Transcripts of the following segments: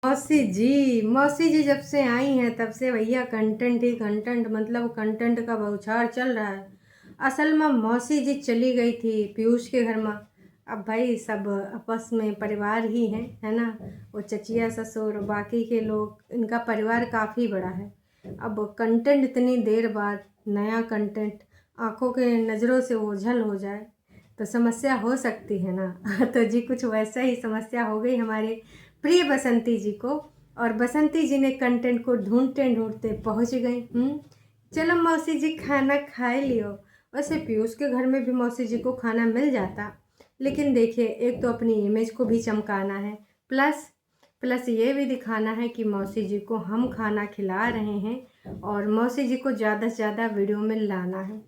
मौसी जी जब से आई हैं तब से भैया कंटेंट ही कंटेंट, मतलब कंटेंट का बौछार चल रहा है। असल में मौसी जी चली गई थी पीयूष के घर में। अब भाई सब आपस में परिवार ही है ना। वो चचिया ससुर बाकी के लोग, इनका परिवार काफ़ी बड़ा है। अब कंटेंट इतनी देर बाद नया कंटेंट आंखों के नज़रों से ओझल हो जाए तो समस्या हो सकती है ना। तो जी कुछ वैसा ही समस्या हो गई हमारे प्रिय बसंती जी को। और बसंती जी ने कंटेंट को ढूंढते ढूंढते पहुंच गई। चलो मौसी जी खाना खाए लियो। वैसे पीयूष के घर में भी मौसी जी को खाना मिल जाता, लेकिन देखिए एक तो अपनी इमेज को भी चमकाना है, प्लस प्लस ये भी दिखाना है कि मौसी जी को हम खाना खिला रहे हैं और मौसी जी को ज़्यादा से ज़्यादा वीडियो में लाना है।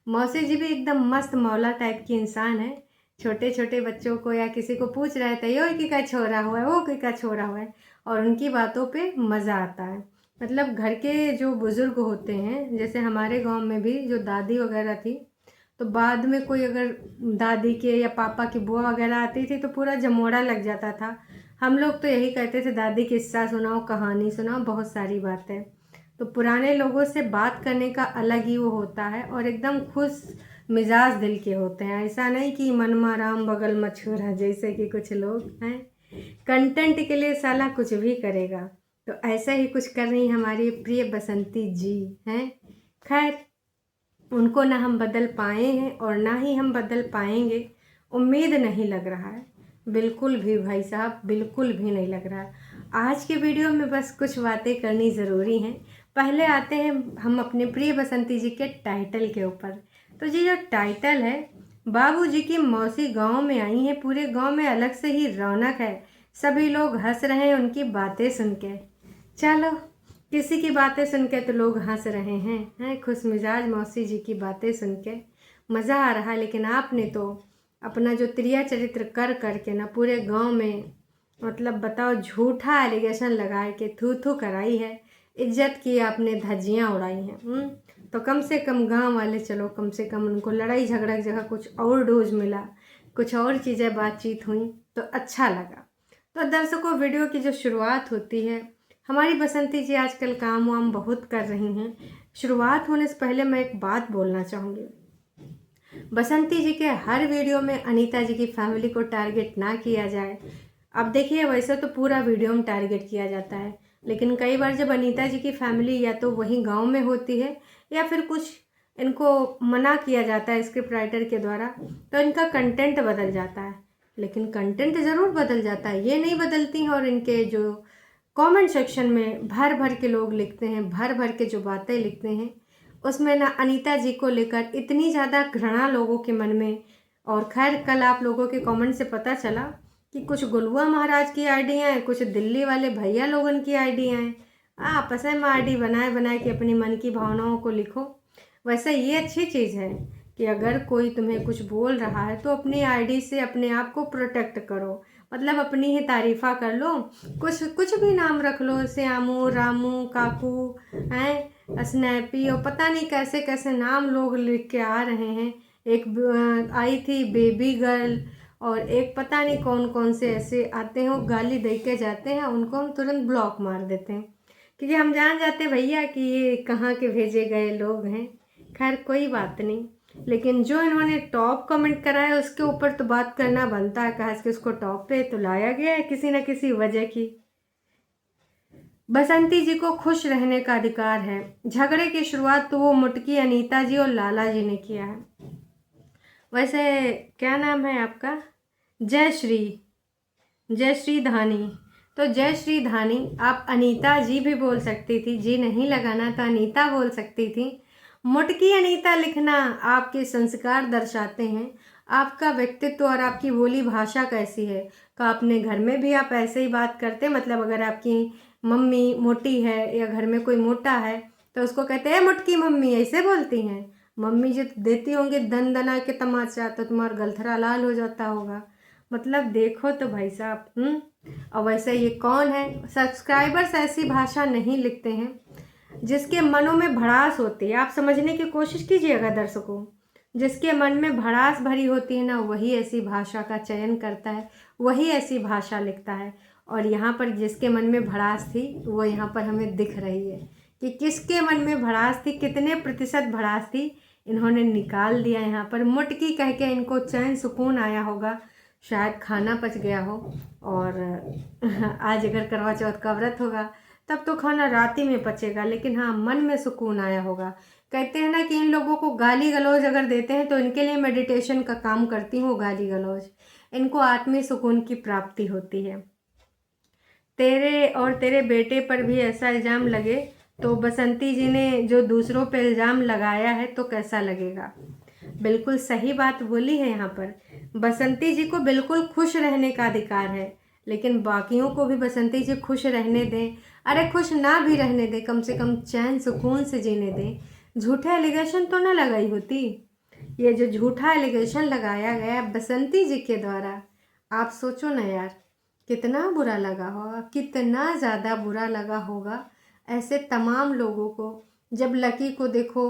मौसी जी भी एकदम मस्त मौला टाइप की इंसान है। छोटे छोटे बच्चों को या किसी को पूछ रहे थे यो की का छोरा हुआ है, वो की का छोरा हुआ है, और उनकी बातों पे मज़ा आता है। मतलब घर के जो बुज़ुर्ग होते हैं, जैसे हमारे गांव में भी जो दादी वगैरह थी, तो बाद में कोई अगर दादी के या पापा की बुआ वगैरह आती थी तो पूरा जमोड़ा लग जाता था। हम लोग तो यही कहते थे दादी किस्सा सुनाओ, कहानी सुनाओ, बहुत सारी बातें। तो पुराने लोगों से बात करने का अलग ही वो होता है और एकदम खुश मिजाज दिल के होते हैं। ऐसा नहीं कि मनमा राम बगल मछुआरा जैसे कि कुछ लोग हैं कंटेंट के लिए साला कुछ भी करेगा। तो ऐसा ही कुछ कर रही हमारी प्रिय बसंती जी हैं। खैर उनको ना हम बदल पाए हैं और ना ही हम बदल पाएंगे, उम्मीद नहीं लग रहा है बिल्कुल भी भाई साहब, बिल्कुल भी नहीं लग रहा है। आज के वीडियो में बस कुछ बातें करनी ज़रूरी हैं। पहले आते हैं हम अपने प्रिय बसंती जी के टाइटल के ऊपर। तो जी जो टाइटल है, बाबूजी की मौसी गांव में आई हैं, पूरे गांव में अलग से ही रौनक है, सभी लोग हंस रहे हैं उनकी बातें सुन के। चलो किसी की बातें सुन के तो लोग हंस रहे हैं खुश मिजाज मौसी जी की बातें सुन के मज़ा आ रहा है। लेकिन आपने तो अपना जो त्रिया चरित्र कर करके ना पूरे गांव में, मतलब बताओ, झूठा एलिगेशन लगा के थू थू कराई है, इज्जत की आपने धज्जियाँ उड़ाई हैं। तो कम से कम गांव वाले, चलो कम से कम उनको लड़ाई झगड़ा की जगह कुछ और डोज मिला, कुछ और चीज़ें बातचीत हुई तो अच्छा लगा। तो दर्शकों, वीडियो की जो शुरुआत होती है, हमारी बसंती जी आजकल काम वाम बहुत कर रही हैं। शुरुआत होने से पहले मैं एक बात बोलना चाहूँगी। बसंती जी के हर वीडियो में अनीता जी की फैमिली को टारगेट ना किया जाए। अब देखिए वैसे तो पूरा वीडियो में टारगेट किया जाता है, लेकिन कई बार जब अनीता जी की फैमिली या तो वहीं गांव में होती है या फिर कुछ इनको मना किया जाता है स्क्रिप्ट राइटर के द्वारा, तो इनका कंटेंट बदल जाता है। लेकिन कंटेंट ज़रूर बदल जाता है, ये नहीं बदलती हैं। और इनके जो कमेंट सेक्शन में भर भर के लोग लिखते हैं, भर भर के जो बातें लिखते हैं, उसमें ना अनीता जी को लेकर इतनी ज़्यादा घृणा लोगों के मन में। और खैर कल आप लोगों के कमेंट से पता चला कि कुछ गुलुआ महाराज की आइडियाँ हैं, कुछ दिल्ली वाले भैया लोगन की आइडियाँ हैं। आपस में आईडी बनाए बनाए के अपनी मन की भावनाओं को लिखो। वैसे ये अच्छी चीज़ है कि अगर कोई तुम्हें कुछ बोल रहा है तो अपनी आईडी से अपने आप को प्रोटेक्ट करो, मतलब अपनी ही तारीफ़ा कर लो, कुछ कुछ भी नाम रख लो, श्यामू, रामू, काकू हैं, स्नैपी, और पता नहीं कैसे कैसे नाम लोग लिख के आ रहे हैं। एक आई थी बेबी गर्ल, और एक पता नहीं कौन कौन से ऐसे आते हैं, वो गाली दे के जाते हैं, उनको हम तुरंत ब्लॉक मार देते हैं क्योंकि हम जान जाते भैया कि ये कहाँ के भेजे गए लोग हैं। खैर कोई बात नहीं, लेकिन जो इन्होंने टॉप कमेंट करा है उसके ऊपर तो बात करना बनता है, कहा कि उसको टॉप पे तो लाया गया है किसी न किसी वजह की। बसंती जी को खुश रहने का अधिकार है। झगड़े की शुरुआत तो वो मुटकी अनीता जी और लाला जी ने किया है। वैसे क्या नाम है आपका? जयश्री धानी। तो जयश्री धानी, आप अनीता जी भी बोल सकती थी, जी नहीं लगाना तो अनीता बोल सकती थी। मुटकी अनीता लिखना आपके संस्कार दर्शाते हैं, आपका व्यक्तित्व और आपकी बोली भाषा कैसी है। का अपने घर में भी आप ऐसे ही बात करते, मतलब अगर आपकी मम्मी मोटी है या घर में कोई मोटा है तो उसको कहते हैं मुटकी मम्मी, ऐसे बोलती हैं? मम्मी जो देती होंगे दन दना के तमाचा तो तुम्हारा गलथरा लाल हो जाता होगा। मतलब देखो तो भाई साहब। और वैसे ये कौन है? सब्सक्राइबर्स ऐसी भाषा नहीं लिखते हैं जिसके मनों में भड़ास होती है। आप समझने की कोशिश कीजिएगा दर्शकों, जिसके मन में भड़ास भरी होती है ना, वही ऐसी भाषा का चयन करता है, वही ऐसी भाषा लिखता है। और यहाँ पर जिसके मन में भड़ास थी वो यहाँ पर हमें दिख रही है कि किसके मन में भड़ास थी, कितने प्रतिशत भड़ास थी, इन्होंने निकाल दिया। यहाँ पर मुटकी कह के इनको चैन सुकून आया होगा, शायद खाना पच गया हो। और आज अगर करवा चौथ का व्रत होगा तब तो खाना रात ही में पचेगा, लेकिन हाँ मन में सुकून आया होगा। कहते हैं ना कि इन लोगों को गाली गलौज अगर देते हैं तो इनके लिए मेडिटेशन का काम करती हूँ गाली गलौज, इनको आत्मीय सुकून की प्राप्ति होती है। तेरे और तेरे बेटे पर भी ऐसा इल्ज़ाम लगे तो बसंती जी ने जो दूसरों पे इल्ज़ाम लगाया है तो कैसा लगेगा। बिल्कुल सही बात बोली है। यहाँ पर बसंती जी को बिल्कुल खुश रहने का अधिकार है, लेकिन बाकियों को भी बसंती जी खुश रहने दें। अरे खुश ना भी रहने दें, कम से कम चैन सुकून से जीने दें। झूठे एलिगेशन तो ना लगाई होती। ये जो झूठा एलिगेशन लगाया गया बसंती जी के द्वारा, आप सोचो ना यार, कितना बुरा लगा होगा, कितना ज़्यादा बुरा लगा होगा ऐसे तमाम लोगों को। जब लकी को देखो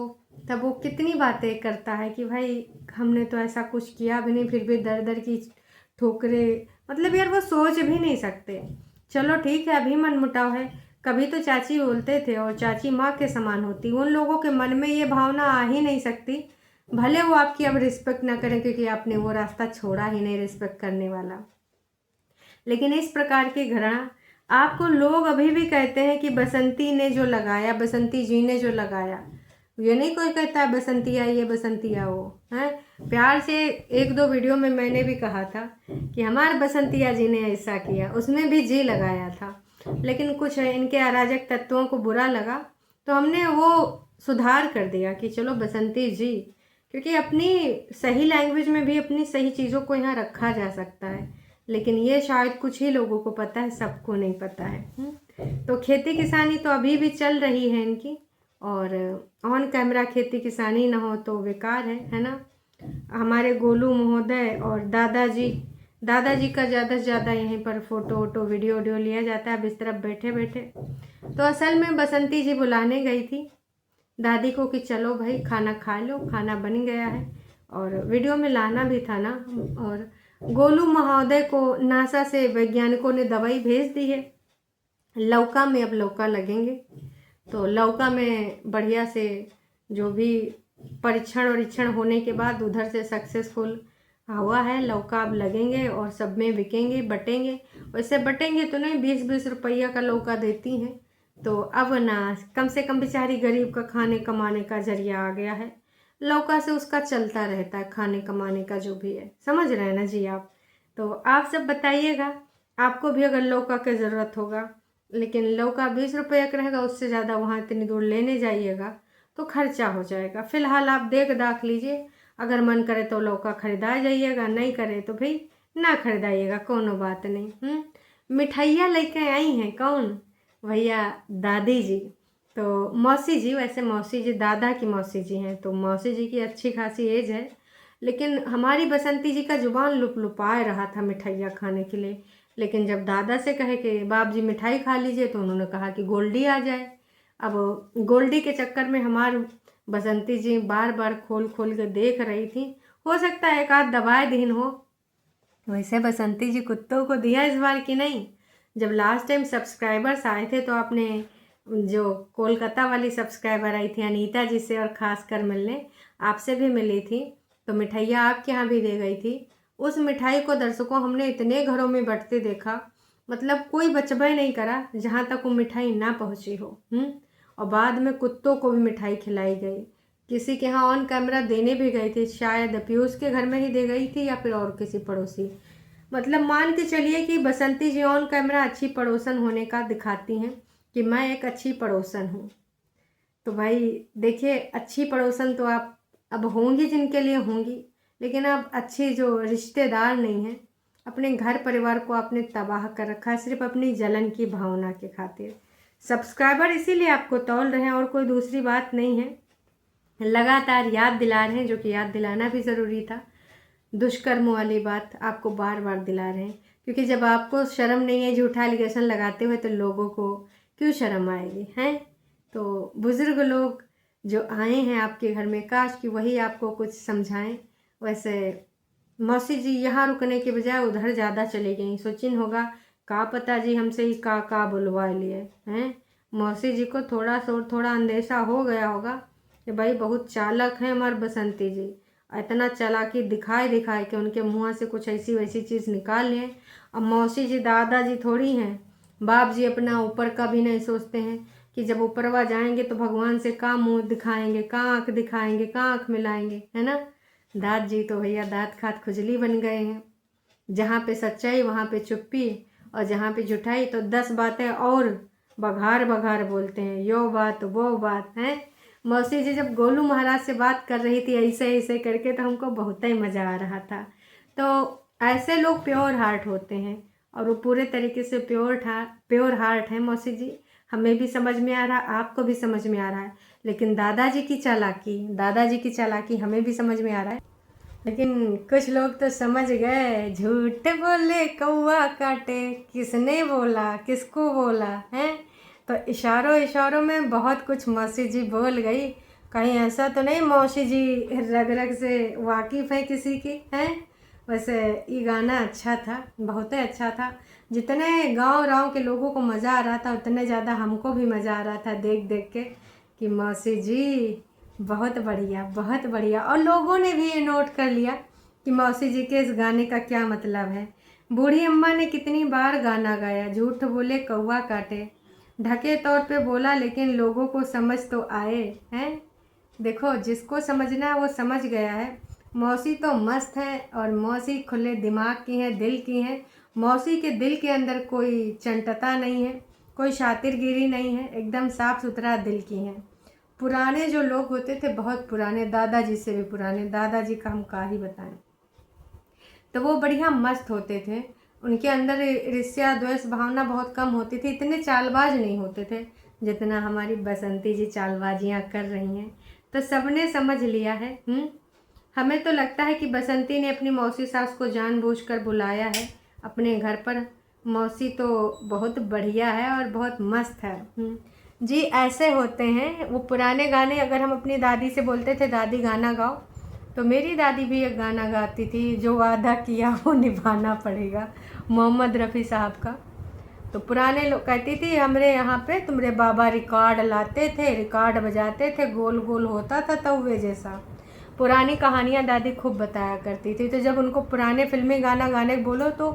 तब वो कितनी बातें करता है कि भाई हमने तो ऐसा कुछ किया भी नहीं, फिर भी दर दर की ठोकरें, मतलब यार वो सोच भी नहीं सकते। चलो ठीक है, अभी मनमुटाव है, कभी तो चाची बोलते थे और चाची माँ के समान होती। उन लोगों के मन में ये भावना आ ही नहीं सकती, भले वो आपकी अब रिस्पेक्ट ना करें, क्योंकि आपने वो रास्ता छोड़ा ही नहीं रिस्पेक्ट करने वाला। लेकिन इस प्रकार की घृणा आपको लोग अभी भी कहते हैं कि बसंती ने जो लगाया, बसंती जी ने जो लगाया। ये नहीं कोई कहता है बसंती आई है बसंती आओ, हैं। प्यार से एक दो वीडियो में मैंने भी कहा था कि हमारे बसंतिया जी ने ऐसा किया, उसमें भी जी लगाया था। लेकिन कुछ इनके अराजक तत्वों को बुरा लगा तो हमने वो सुधार कर दिया कि चलो बसंती जी, क्योंकि अपनी सही लैंग्वेज में भी अपनी सही चीज़ों को यहाँ रखा जा सकता है। लेकिन ये शायद कुछ ही लोगों को पता है, सबको नहीं पता है। तो खेती किसानी तो अभी भी चल रही है इनकी, और ऑन कैमरा खेती किसानी ना हो तो बेकार है ना। हमारे गोलू महोदय और दादाजी का ज़्यादा से ज़्यादा यहीं पर फ़ोटो वोटो वीडियो वीडियो लिया जाता है अब इस तरफ बैठे बैठे। तो असल में बसंती जी बुलाने गई थी दादी को कि चलो भाई खाना खा लो, खाना बन गया है, और वीडियो में लाना भी था ना। और गोलू महोदय को नासा से वैज्ञानिकों ने दवाई भेज दी है, लौका में अब लौका लगेंगे। तो लौका में बढ़िया से जो भी परीक्षण वरीक्षण होने के बाद उधर से सक्सेसफुल हुआ है, लौका अब लगेंगे और सब में बिकेंगे, बटेंगे। वैसे बटेंगे तो नहीं, 20-20 रुपया का लौका देती हैं। तो अब ना कम से कम बेचारी गरीब का खाने कमाने का जरिया आ गया है, लौका से उसका चलता रहता है खाने कमाने का जो भी है। समझ रहे हैं ना जी आप। तो आप सब बताइएगा, आपको भी अगर लौका की ज़रूरत होगा, लेकिन लौका 20 रुपये का रहेगा, उससे ज़्यादा वहाँ इतनी दूर लेने जाइएगा तो खर्चा हो जाएगा। फ़िलहाल आप देख दाख लीजिए, अगर मन करे तो लौका खरीदा जाइएगा, नहीं करे तो भाई ना खरीदाइएगा, कोनो बात नहीं। मिठाइयाँ लेके आई हैं कौन? भैया दादी जी। तो मौसी जी, वैसे मौसी जी दादा की मौसी जी हैं, तो मौसी जी की अच्छी खासी एज है, लेकिन हमारी बसंती जी का जुबान लुपलुपाए रहा था मिठाइयाँ खाने के लिए। लेकिन जब दादा से कहे कि बाप जी मिठाई खा लीजिए तो उन्होंने कहा कि गोल्डी आ जाए। अब गोल्डी के चक्कर में हमारी बसंती जी बार बार खोल खोल के देख रही थी, हो सकता है एक आध दबाए दीन हो। वैसे बसंती जी कुत्तों को दिया इस बार कि नहीं? जब लास्ट टाइम सब्सक्राइबर्स आए थे तो आपने जो कोलकाता वाली सब्सक्राइबर आई थी अनीता जी से और ख़ास कर मिलने आपसे भी मिली थी, तो मिठाइयाँ आपके यहाँ भी दे गई थी। उस मिठाई को दर्शकों हमने इतने घरों में बंटते देखा, मतलब कोई बचबे नहीं करा जहाँ तक वो मिठाई ना पहुँची हो। और बाद में कुत्तों को भी मिठाई खिलाई गई, किसी के यहाँ ऑन कैमरा देने भी गई थी, शायद पीयूष के घर में ही दे गई थी या फिर और किसी पड़ोसी। मतलब मान के चलिए कि बसंती जी ऑन कैमरा अच्छी पड़ोसन होने का दिखाती हैं कि मैं एक अच्छी पड़ोसन हूँ। तो भाई देखिए, अच्छी पड़ोसन तो आप अब होंगी जिनके लिए होंगी, लेकिन अब अच्छी जो रिश्तेदार नहीं हैं। अपने घर परिवार को आपने तबाह कर रखा है सिर्फ अपनी जलन की भावना के खातिर। सब्सक्राइबर इसीलिए आपको तौल रहे हैं और कोई दूसरी बात नहीं है, लगातार याद दिला रहे हैं, जो कि याद दिलाना भी ज़रूरी था। दुष्कर्म वाली बात आपको बार बार दिला रहे हैं, क्योंकि जब आपको शर्म नहीं है झूठा एलिगेशन लगाते हुए तो लोगों को क्यों शर्म आएगी, हैं। तो बुज़ुर्ग लोग जो आए हैं आपके घर में, काश कि वही आपको कुछ समझाएं। वैसे मौसी जी यहाँ रुकने के बजाय उधर ज़्यादा चली गई, सोचिन होगा का पता जी हमसे ही का बुलवा लिए हैं। मौसी जी को थोड़ा अंदेशा हो गया होगा कि भाई बहुत चालक हैं हमारे बसंती जी, इतना चालाकी दिखाए कि उनके मुँह से कुछ ऐसी वैसी चीज़ निकाल लें। अब मौसी जी दादाजी थोड़ी हैं, बाप जी अपना ऊपर का भी नहीं सोचते हैं कि जब ऊपरवा जाएंगे तो भगवान से का मुँह दिखाएंगे, का आँख दिखाएंगे, का आँख मिलाएंगे, है ना। दाद जी तो भैया दाँत खात खुजली बन गए हैं। जहाँ पे सच्चाई वहाँ पे चुप्पी, और जहाँ पे झूठाई तो 10 बातें और बघार बोलते हैं, यो बात वो बात है। मौसी जी जब गोलू महाराज से बात कर रही थी ऐसे करके तो हमको बहुत ही मज़ा आ रहा था। तो ऐसे लोग प्योर हार्ट होते हैं और वो पूरे तरीके से प्योर हार्ट है मौसी जी। हमें भी समझ में आ रहा, आपको भी समझ में आ रहा है, लेकिन दादाजी की चालाकी हमें भी समझ में आ रहा है। लेकिन कुछ लोग तो समझ गए, झूठ बोले कौवा काटे, किसने बोला किसको बोला है। तो इशारों में बहुत कुछ मौसी जी बोल गई। कहीं ऐसा तो नहीं मौसी जी रग से वाकिफ़ है किसी की है। वैसे ये गाना अच्छा था, बहुत ही अच्छा था। जितने गांव के लोगों को मज़ा आ रहा था उतने ज़्यादा हमको भी मज़ा आ रहा था देख के कि मौसी जी बहुत बढ़िया। और लोगों ने भी ये नोट कर लिया कि मौसी जी के इस गाने का क्या मतलब है। बूढ़ी अम्मा ने कितनी बार गाना गाया, झूठ बोले कौवा काटे, ढके तौर पे बोला लेकिन लोगों को समझ तो आए हैं। देखो जिसको समझना है वो समझ गया है। मौसी तो मस्त है और मौसी खुले दिमाग की हैं, दिल की हैं। मौसी के दिल के अंदर कोई चंटता नहीं है, कोई शातिरगिरी नहीं है, एकदम साफ सुथरा दिल की हैं। पुराने जो लोग होते थे, बहुत पुराने, दादाजी से भी पुराने, दादाजी का हम का ही बताएं, तो वो बढ़िया मस्त होते थे। उनके अंदर ईर्ष्या द्वेष भावना बहुत कम होती थी, इतने चालबाज नहीं होते थे जितना हमारी बसंती जी चालबाजियाँ कर रही हैं। तो सबने समझ लिया है। हमें तो लगता है कि बसंती ने अपनी मौसी सास को जानबूझकर बुलाया है अपने घर पर। मौसी तो बहुत बढ़िया है और बहुत मस्त है। जी ऐसे होते हैं वो पुराने गाने। अगर हम अपनी दादी से बोलते थे दादी गाना गाओ, तो मेरी दादी भी एक गाना गाती थी, जो वादा किया वो निभाना पड़ेगा, मोहम्मद रफ़ी साहब का। तो पुराने लोग कहती थी हमरे यहाँ पे तुम्हारे बाबा रिकॉर्ड लाते थे, रिकॉर्ड बजाते थे, गोल गोल होता था तवे जैसा। पुरानी कहानियाँ दादी खूब बताया करती थी। तो जब उनको पुराने फिल्मी गाना गाने बोलो तो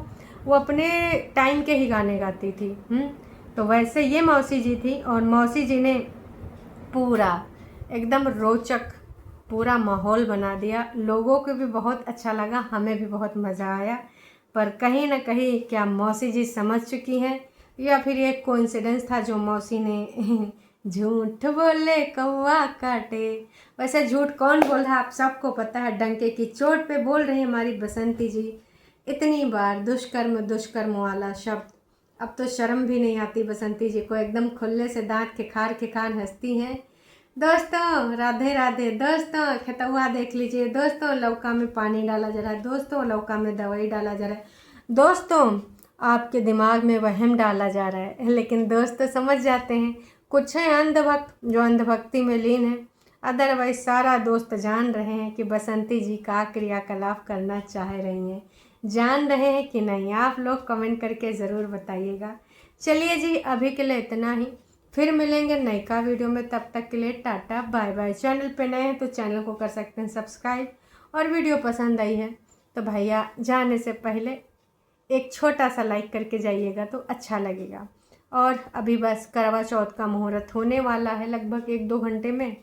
वो अपने टाइम के ही गाने गाती थी। तो वैसे ये मौसी जी थी और मौसी जी ने पूरा एकदम रोचक पूरा माहौल बना दिया। लोगों को भी बहुत अच्छा लगा, हमें भी बहुत मज़ा आया। पर कहीं ना कहीं क्या मौसी जी समझ चुकी हैं या फिर ये कोइंसिडेंस था जो मौसी ने झूठ बोले कौवा काटे। वैसे झूठ कौन बोल रहा है आप सबको पता है, डंके की चोट पे बोल रही हमारी बसंती जी इतनी बार दुष्कर्म वाला शब्द। अब तो शर्म भी नहीं आती बसंती जी को, एकदम खुले से दांत खिखार हंसती हैं। दोस्तों राधे राधे। दोस्तों खेतुआ देख लीजिए, दोस्तों लौका में पानी डाला जा रहा है, दोस्तों लौका में दवाई डाला जा रहा है, दोस्तों आपके दिमाग में वहम डाला जा रहा है। लेकिन दोस्त समझ जाते हैं। कुछ हैं अंधभक्त जो अंधभक्ति में लीन है, अदरवाइज सारा दोस्त जान रहे हैं कि बसंती जी का क्रियाकलाप करना चाह रही हैं। जान रहे हैं कि नहीं, आप लोग कमेंट करके ज़रूर बताइएगा। चलिए जी अभी के लिए इतना ही, फिर मिलेंगे नई का वीडियो में। तब तक के लिए टाटा बाय बाय। चैनल पे नए हैं तो चैनल को कर सकते हैं सब्सक्राइब, और वीडियो पसंद आई है तो भैया जाने से पहले एक छोटा सा लाइक करके जाइएगा तो अच्छा लगेगा। और अभी बस करवा चौथ का मुहूर्त होने वाला है लगभग 1-2 घंटे में,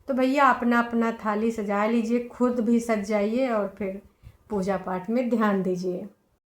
तो भैया अपना अपना थाली सजा लीजिए, खुद भी सज जाइए और फिर पूजा पाठ में ध्यान दीजिए।